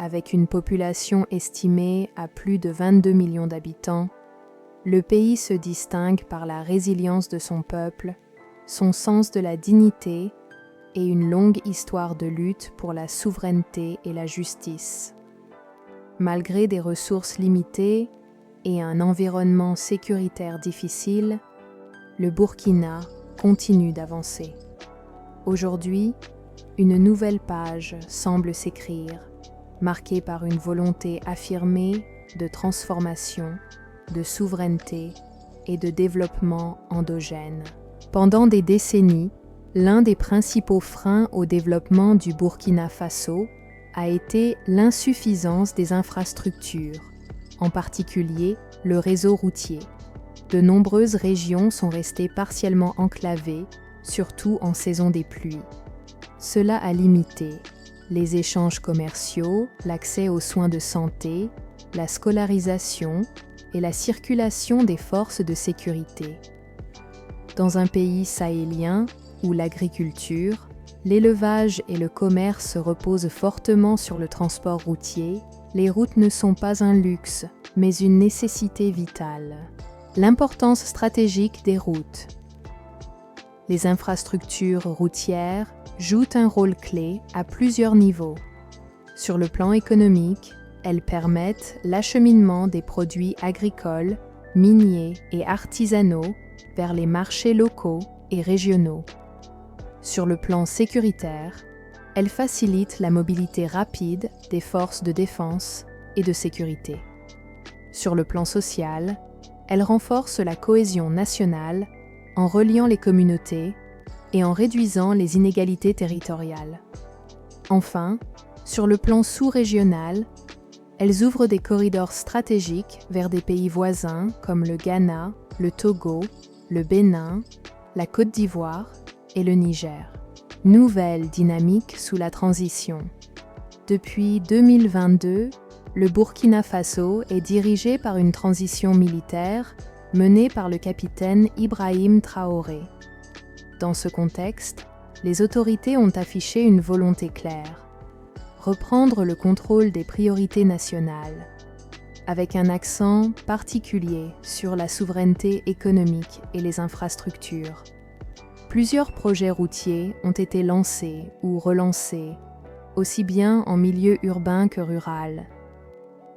Avec une population estimée à plus de 22 millions d'habitants, le pays se distingue par la résilience de son peuple, son sens de la dignité et une longue histoire de lutte pour la souveraineté et la justice. Malgré des ressources limitées et un environnement sécuritaire difficile, le Burkina continue d'avancer. Aujourd'hui, une nouvelle page semble s'écrire, marquée par une volonté affirmée de transformation, de souveraineté et de développement endogène. Pendant des décennies, l'un des principaux freins au développement du Burkina Faso a été l'insuffisance des infrastructures, en particulier le réseau routier. De nombreuses régions sont restées partiellement enclavées, surtout en saison des pluies. Cela a limité les échanges commerciaux, l'accès aux soins de santé, la scolarisation et la circulation des forces de sécurité. Dans un pays sahélien où l'agriculture, l'élevage et le commerce reposent fortement sur le transport routier, les routes ne sont pas un luxe, mais une nécessité vitale. L'importance stratégique des routes. Les infrastructures routières jouent un rôle clé à plusieurs niveaux. Sur le plan économique, elles permettent l'acheminement des produits agricoles, miniers et artisanaux vers les marchés locaux et régionaux. Sur le plan sécuritaire, elles facilitent la mobilité rapide des forces de défense et de sécurité. Sur le plan social, elles renforcent la cohésion nationale en reliant les communautés et en réduisant les inégalités territoriales. Enfin, sur le plan sous-régional, elles ouvrent des corridors stratégiques vers des pays voisins comme le Ghana, le Togo, le Bénin, la Côte d'Ivoire et le Niger. Nouvelle dynamique sous la transition. Depuis 2022, le Burkina Faso est dirigé par une transition militaire menée par le capitaine Ibrahim Traoré. Dans ce contexte, les autorités ont affiché une volonté claire: reprendre le contrôle des priorités nationales, avec un accent particulier sur la souveraineté économique et les infrastructures. Plusieurs projets routiers ont été lancés ou relancés, aussi bien en milieu urbain que rural.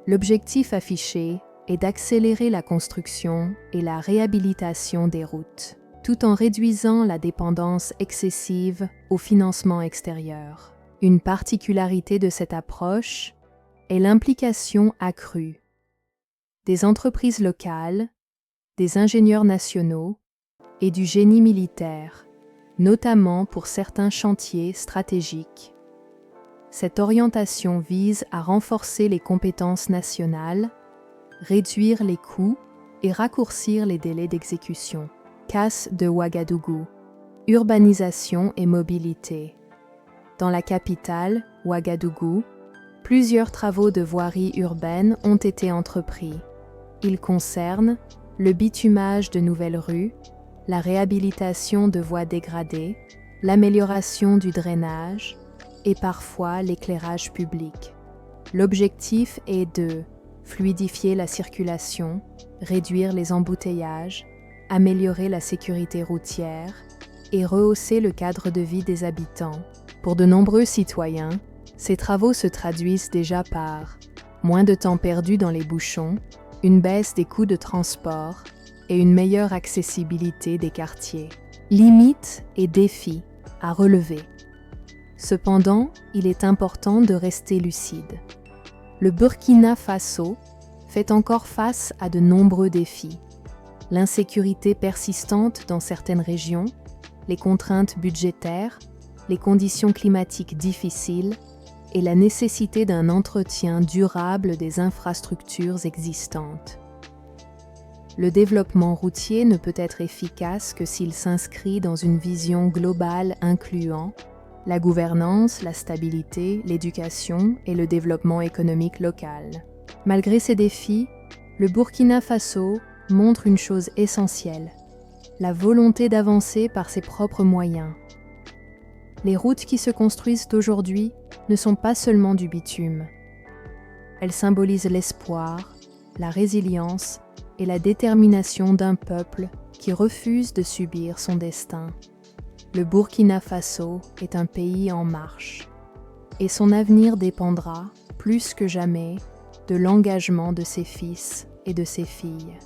L'objectif affiché est d'accélérer la construction et la réhabilitation des routes, tout en réduisant la dépendance excessive au financement extérieur. Une particularité de cette approche est l'implication accrue des entreprises locales, des ingénieurs nationaux et du génie militaire, notamment pour certains chantiers stratégiques. Cette orientation vise à renforcer les compétences nationales, réduire les coûts et raccourcir les délais d'exécution. CAS de Ouagadougou, urbanisation et mobilité. Dans la capitale, Ouagadougou, plusieurs travaux de voirie urbaine ont été entrepris. Ils concernent le bitumage de nouvelles rues, la réhabilitation de voies dégradées, l'amélioration du drainage et parfois l'éclairage public. L'objectif est de fluidifier la circulation, réduire les embouteillages, améliorer la sécurité routière et rehausser le cadre de vie des habitants. Pour de nombreux citoyens, ces travaux se traduisent déjà par moins de temps perdu dans les bouchons, une baisse des coûts de transport et une meilleure accessibilité des quartiers. Limites et défis à relever. Cependant, il est important de rester lucide. Le Burkina Faso fait encore face à de nombreux défis. L'insécurité persistante dans certaines régions, les contraintes budgétaires, les conditions climatiques difficiles et la nécessité d'un entretien durable des infrastructures existantes. Le développement routier ne peut être efficace que s'il s'inscrit dans une vision globale incluant la gouvernance, la stabilité, l'éducation et le développement économique local. Malgré ces défis, le Burkina Faso montre une chose essentielle, la volonté d'avancer par ses propres moyens. Les routes qui se construisent aujourd'hui ne sont pas seulement du bitume. Elle symbolise l'espoir, la résilience et la détermination d'un peuple qui refuse de subir son destin. Le Burkina Faso est un pays en marche, et son avenir dépendra, plus que jamais, de l'engagement de ses fils et de ses filles.